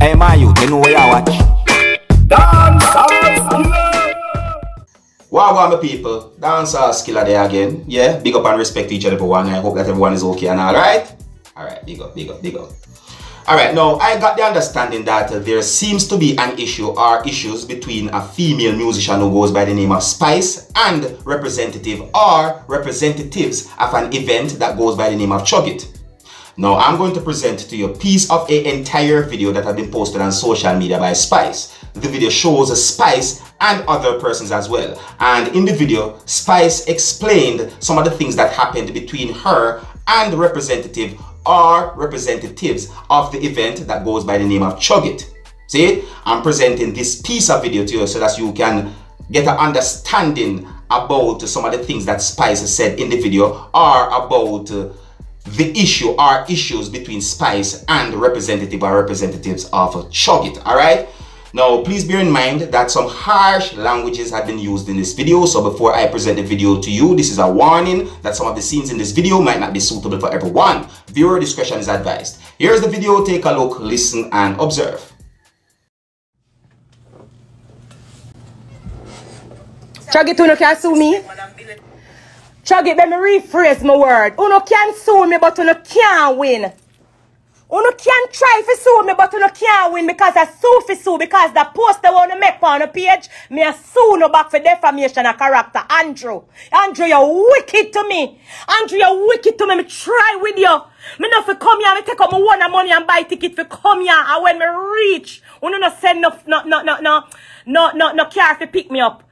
Hey, my youth, you know where you watch? Dancehall skilla! Wow, my people. Dancehall skilla there again. Yeah, big up and respect to each and everyone. I hope that everyone is okay and alright? Alright, big up, big up, big up. Alright, now I got the understanding that there seems to be an issue or issues between a female musician who goes by the name of Spice and representative or representatives of an event that goes by the name of Chug. Now I'm going to present to you a piece of an entire video that has been posted on social media by Spice. The video shows Spice and other persons as well. And in the video, Spice explained some of the things that happened between her and the representative or representatives of the event that goes by the name of Chug. See, I'm presenting this piece of video to you so that you can get an understanding about some of the things that Spice said in the video or about the issue or issues between Spice and the representative or representatives of Chug. Alright? Now, please bear in mind that some harsh languages have been used in this video. So before I present the video to you, this is a warning that some of the scenes in this video might not be suitable for everyone. Viewer discretion is advised. Here's the video. Take a look, listen, and observe. Chug it, you can sue me. Chug it, let me rephrase my word. You can sue me, but you can't win. You can try to sue me, but you can't win because I sue for sue. Because the post they want to make on the page, me a sue no back for defamation of character. Andrew, you're wicked to me. Andrew, you're wicked to me. Me try with you. Me not for come here, me take up my one money and buy ticket for come here. And when me reach, you not send no car to pick me up.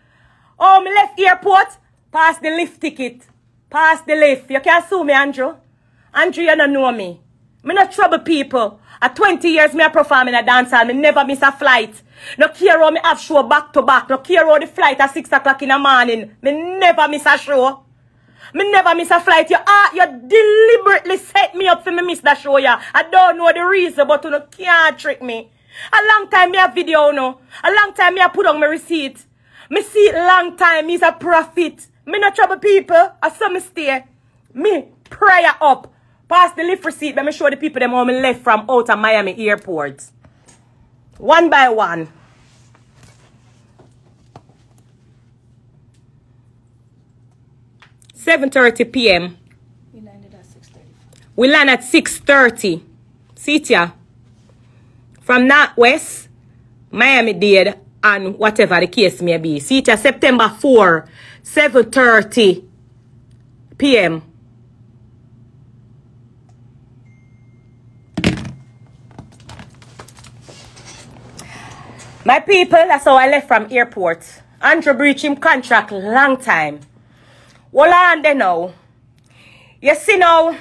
Oh, me left airport. Pass the lift ticket. Pass the lift. You can't sue me, Andrew. Andrew, you don't know me. Me not trouble people. At 20 years, me a perform in a dancehall. Me never miss a flight. No care how me have show back to back. No care how the flight at 6 o'clock in the morning. Me never miss a show. Me never miss a flight. You deliberately set me up for me miss that show, yeah. I don't know the reason, but you can't trick me. A long time me a video, no. A long time me a put on my receipt. Me see it long time, is a profit. Me not trouble people. I saw me stay. Me prayer up. Pass the lift receipt. Let me show the people them how me left from out of Miami airport. One by one. $7:30 p.m. We landed at 6:30. We land at 6:30. See it ya. From Northwest, Miami-Dade, and whatever the case may be. See it ya, September 4, 7:30 p.m. My people, that's how I left from airport. Andrew breached him contract long time. Well, on there now. You see now,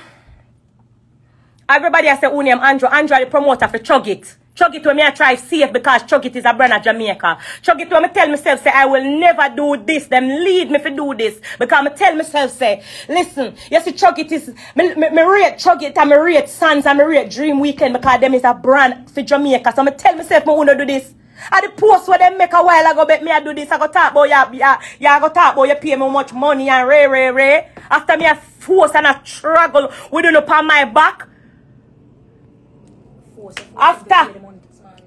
everybody has said, who name Andrew? Andrew the promoter for Chug It. Chug It when me I try safe because Chug It is a brand of Jamaica. Chug It when me tell myself, say, I will never do this. Them lead me to do this. Because I tell myself, say, listen, you see Chug It is, me rate Chug It and me rate Sons and me rate Dream Weekend because them is a brand for Jamaica. So I tell myself, I want to do this. At the post where they make a while ago, bet me I do this, I go talk about you go talk about you pay me much money and ray. After me I force and I struggle with it up on my back. After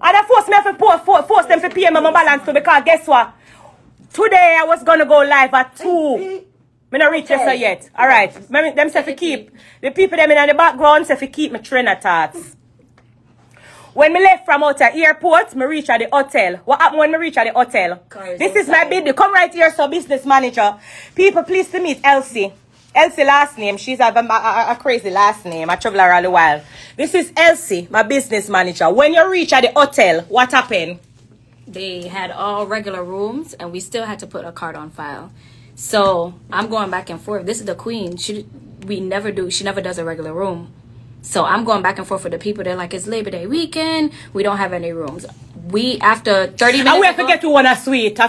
and I force me to force them to pay me my balance too, because guess what? Today I was gonna go live at 2. Me not reach yes yet. Alright. Them say to keep the people them in the background say to keep my train of thoughts. When me left from out the airport, me reach at the hotel. What happened when me reach at the hotel? This is my baby. Come right here, so business manager. People, please to meet Elsie. Elsie last name. She's a crazy last name. I travel around the world. This is Elsie, my business manager. When you reach at the hotel, what happened? They had all regular rooms, and we still had to put a card on file. So I'm going back and forth. This is the queen. She never does a regular room. So I'm going back and forth with the people. They're like, it's Labor Day weekend. We don't have any rooms. We, after 30 minutes. And we have to get to one a suite. We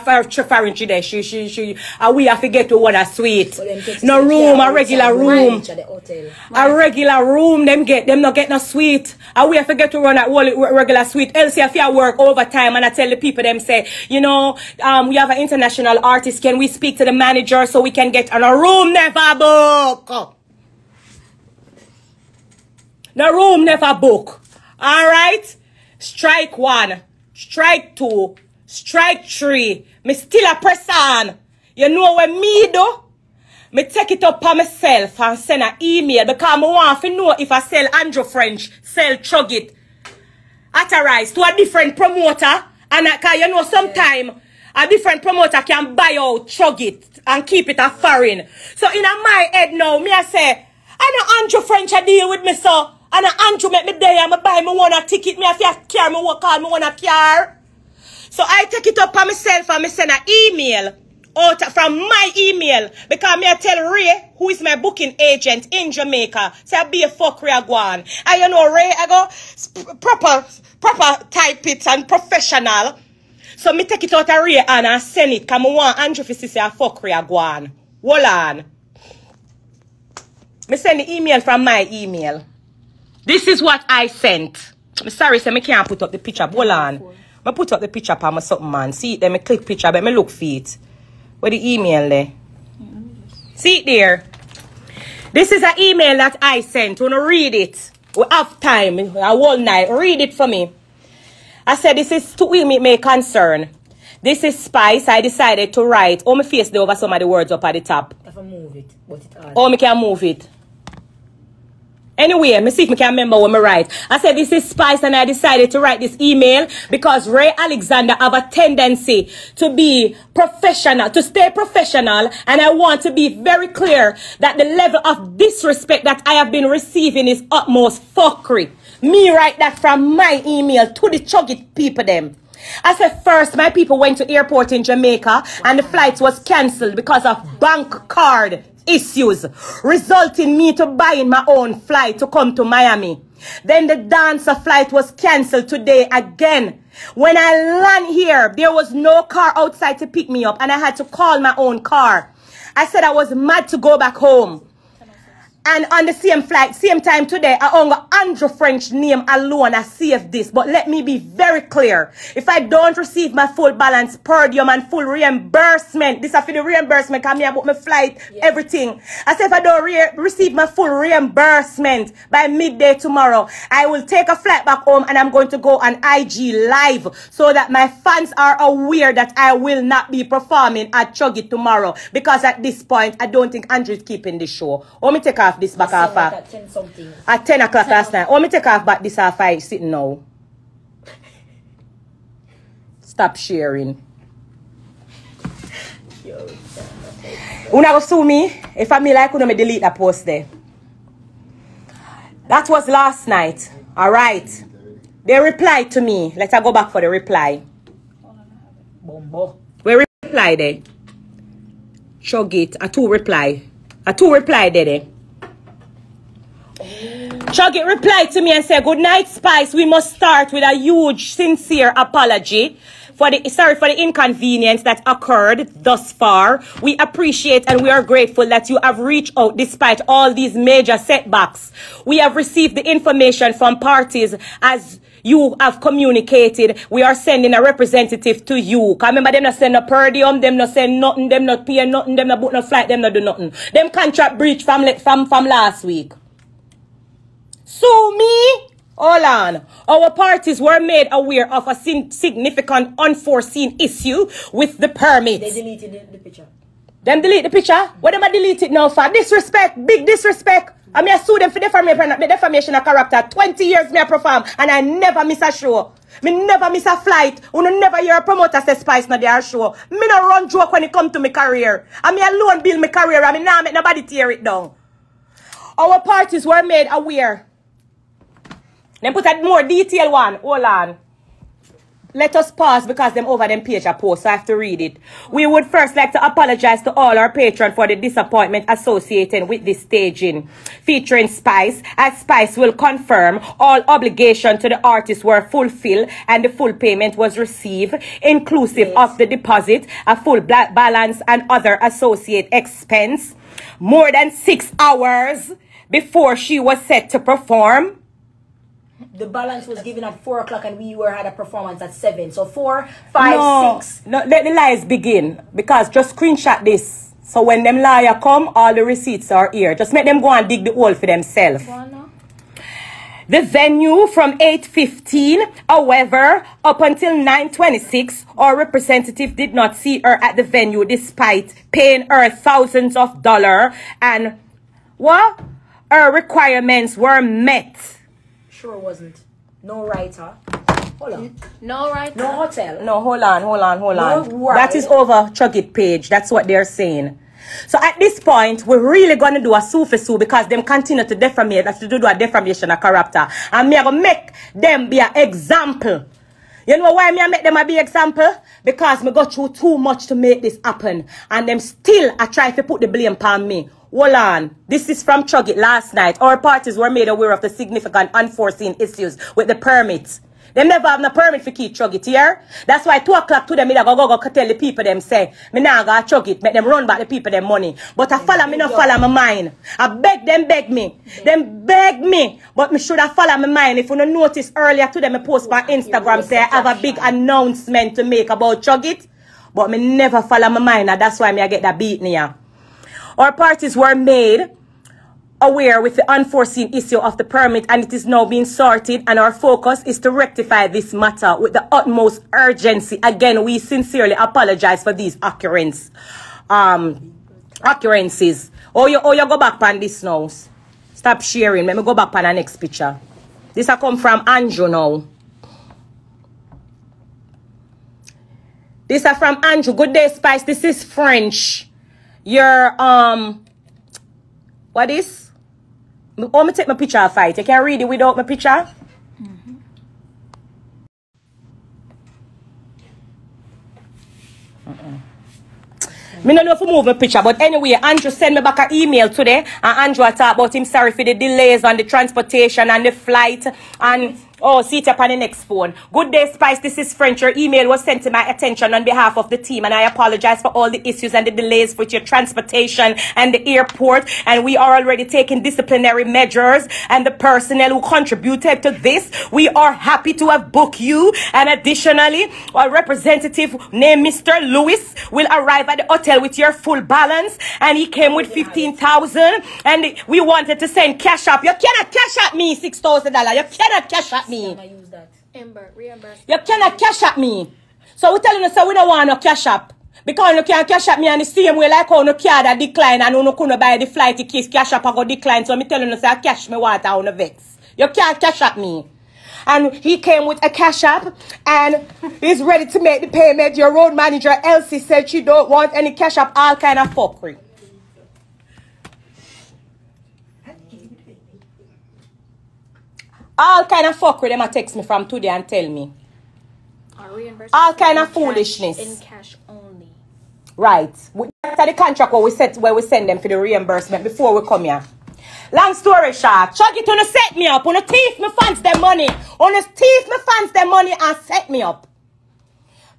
have to get to one a suite. No room, a regular room. A regular room, them not get no suite. And we have to get to run a regular suite. Else if you work overtime, and I tell the people them say, you know, we have an international artist. Can we speak to the manager so we can get on a room? Never book. No room never book. Alright? Strike 1. Strike 2. Strike 3. Me still a press on. You know what me do? Me take it up on myself and send an email because I want to know if I sell Andrew French, sell Chug it, authorized to a different promoter. And because you know sometime a different promoter can buy out Chug it and keep it a foreign. So in my head now, me I say, I know Andrew French a deal with me so. And Andrew make me there and I buy me one a ticket. Me have to carry me work on me one a car. So I take it up on myself and me send an email out from my email because me I tell Ray, who is my booking agent in Jamaica, say I be a fuck Ray I go on. And you know Ray I go proper type it and professional. So me take it out of Ray and I send it because I want Andrew to say I fuck Ray I go on. Hold on. Me send the email from my email. This is what I sent. I'm sorry, so me can't put up the picture. Hold on. I put up the picture for my something man. See it there, me click picture, but me look for it. Where the email there? See it there? This is an email that I sent. Wanna read it? We have time, a whole night. Read it for me. I said this is to me may concern. This is Spice. I decided to write. Oh, my face there over some of the words up at the top. If I move it, but it hard. Oh, me can move it. Anyway, me see if I can remember what I write. I said this is Spice and I decided to write this email because Ray Alexander have a tendency to be professional, to stay professional, and I want to be very clear that the level of disrespect that I have been receiving is utmost fuckery. Me write that from my email to the Chug it people them. I said first my people went to airport in Jamaica and the flight was cancelled because of bank card issues, resulting me to buying my own flight to come to Miami. Then the dancer flight was cancelled today again. When I land here, there was no car outside to pick me up and I had to call my own car. I said I was mad to go back home. And on the same flight, same time today, I only Andrew French name alone, I saved this. But let me be very clear. If I don't receive my full balance per diem and full reimbursement, this is for the reimbursement, because I book my flight, everything. I said if I don't receive my full reimbursement by midday tomorrow, I will take a flight back home and I'm going to go on IG live so that my fans are aware that I will not be performing at Chug it tomorrow. Because at this point, I don't think Andrew is keeping the show. Let me take off this back off at 10 something. At 10 o'clock last night. Let me take off back this half I sitting now. Stop sharing. Una go sue me. If I me like, una me delete that post there. That was last night. Alright. They replied to me. Let's go back for the reply. Bombo. Where reply there? Chug it. A two reply there. Chug it replied to me and said, "Good night, Spice. We must start with a huge, sincere apology for the inconvenience that occurred thus far. We appreciate and we are grateful that you have reached out despite all these major setbacks. We have received the information from parties as you have communicated. We are sending a representative to you." Cause remember, them not send a per diem, them not send nothing, them not pay nothing, them not book no flight, them not do nothing. Them contract breach from last week. Sue me? Hold on. Our parties were made aware of a significant unforeseen issue with the permit. They deleted the picture. Them delete the picture? What them I delete it now for? Disrespect, big disrespect. I mean, I sue them for defamation of character. 20 years me I perform and I never miss a show. Me never miss a flight. You never hear a promoter say Spice not their show. Me no run joke when it come to my career. I mean, alone build my career. I mean, now make nobody tear it down. Our parties were made aware. Then put a more detailed one. Hold on. Let us pause because them over them page a post, so I have to read it. We would first like to apologize to all our patrons for the disappointment associated with this staging featuring Spice, as Spice will confirm all obligation to the artists were fulfilled and the full payment was received, inclusive of the deposit, a full black balance and other associate expense, more than 6 hours before she was set to perform. The balance was given at 4 o'clock and we had a performance at 7. So 4, 5, 6. No, let the lies begin. Because just screenshot this. So when them liar come, all the receipts are here. Just make them go and dig the hole for themselves. the venue from 8:15. However, up until 9:26, our representative did not see her at the venue despite paying her thousands of dollars, and what? Her requirements were met. Sure wasn't. No writer. Hold on. No right. No hotel. No, hold on. No ride. That is over Chug It page. That's what they're saying. So at this point, we're really going to do a sue for sue because them continue to defamate, have to do a defamation of character. And me are going to make them be an example. You know why me I make them a be example? Because me go through too much to make this happen. And them still I try to put the blame upon me. Hold on. This is from Chug It last night. Our parties were made aware of the significant unforeseen issues with the permits. Them never have no permit for keep Chug It here. That's why 2 o'clock to them, me go tell the people them say, me nah go Chug It, make them run back the people them money. But I follow me, no follow my mind. I beg them, beg me. Them beg me. But me should have follow my mind. If you don't notice earlier to them, I post my Instagram, say I have a big announcement to make about Chug It. But me never follow my mind, and that's why me I get that beat here. Our parties were made aware with the unforeseen issue of the permit, and it is now being sorted, and our focus is to rectify this matter with the utmost urgency. Again, we sincerely apologize for these occurrences. Oh, you go back on this now. Stop sharing. Let me go back on the next picture. This I come from Andrew now. This are from Andrew. Good day, Spice. This is French. Your what is? Oh, me take my picture of fight. You can read it without my picture. Me don't know if I move my picture, but anyway, Andrew sent me back an email today, and Andrew talked about him sorry for the delays on the transportation and the flight, and oh, see it up on the next phone. Good day, Spice. This is French. Your email was sent to my attention on behalf of the team, and I apologize for all the issues and the delays with your transportation and the airport, and we are already taking disciplinary measures, and the personnel who contributed to this, we are happy to have booked you, and additionally, our representative named Mr. Lewis will arrive at the hotel with your full balance, and he came with 15,000, and we wanted to send cash up. You cannot cash at me $6,000. You cannot cash at me. Use that. Reimburse. You cannot cash at me. So we telling us so we don't want no cash up. Because you can't cash at me and the same way like how no card that decline and you couldn't buy the flight tickets, cash up and go decline. So me telling you say cash me water on the vex. You can't cash at me. And he came with a cash app and he's ready to make the payment. Your road manager Elsie said she don't want any cash app, all kind of fuckery. All kind of fuckery them a text me from today and tell me. All kind of foolishness. In cash only. Right. That's the contract where we send them for the reimbursement before we come here. Long story short, Chug It wanna set me up, wanna thief me fans their money, and set me up.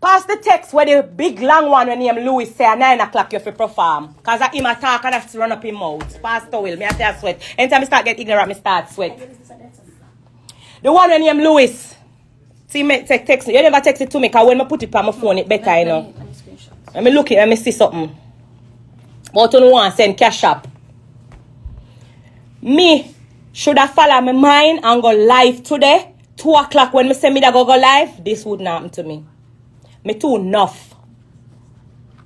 Pass the text where the big long one when named Louis say at 9 o'clock you have to perform. Cause I him attack and I have to run up his mouth. Pass the will, me I start sweat. Anytime I start get ignorant, me start sweat. The one when named Louis. See me text you never text it to me cause when I put it on my phone it better, you know. Let me look it, let me see something. But you don't want to send cash up. Me should have followed my mind and go live today. 2 o'clock when me say me that go live, this wouldn't happen to me. Me too enough.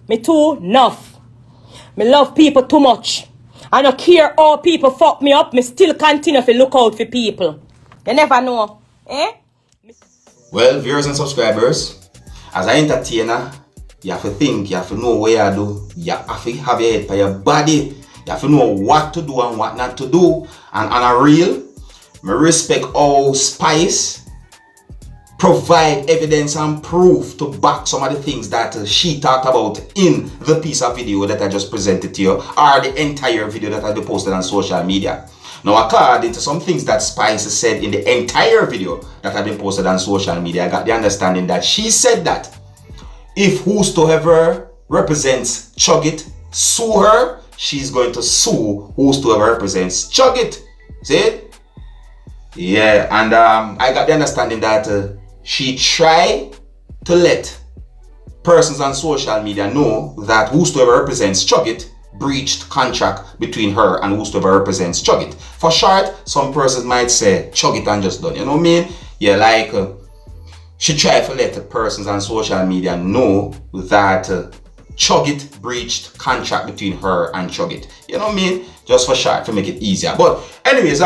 Me love people too much. I don't care how people fuck me up. Me still continue to look out for people. You never know. Eh? Well, viewers and subscribers, as an entertainer, you have to think, you have to know what you do. You have to have your head by your body. You have to know what to do and what not to do. And on a real, I respect all Spice provide evidence and proof to back some of the things that she talked about in the piece of video that I just presented to you, or the entire video that I posted on social media. Now, according to some things that Spice said in the entire video that had been posted on social media, I got the understanding that she said that if whosoever represents Chug It sue her, she's going to sue whosoever represents Chug It. See it? Yeah, and I got the understanding that she tried to let persons on social media know that whosoever represents Chug It breached contract between her and whosoever represents Chug It. For short, some persons might say Chug It and just done. You know what I mean? Yeah, like she tried to let the persons on social media know that Chug It breached contract between her and Chug It. You know what I mean? Just for short, to make it easier. But anyways,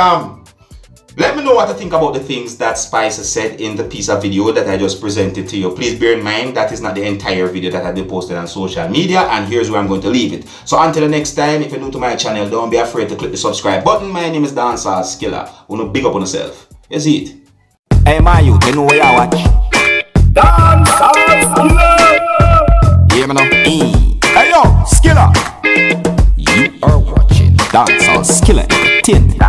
let me know what you think about the things that Spice said in the piece of video that I just presented to you. Please bear in mind that is not the entire video that I did posted on social media, and here's where I'm going to leave it. So until the next time, if you're new to my channel, don't be afraid to click the subscribe button. My name is Dancehall Skilla. Wanna big up on yourself. You see it? Hey my youth, you know where you watch? Dancehall Skilla! Hear me now? Hey yo, Skilla! You are watching Dancehall Skilla Entertainment.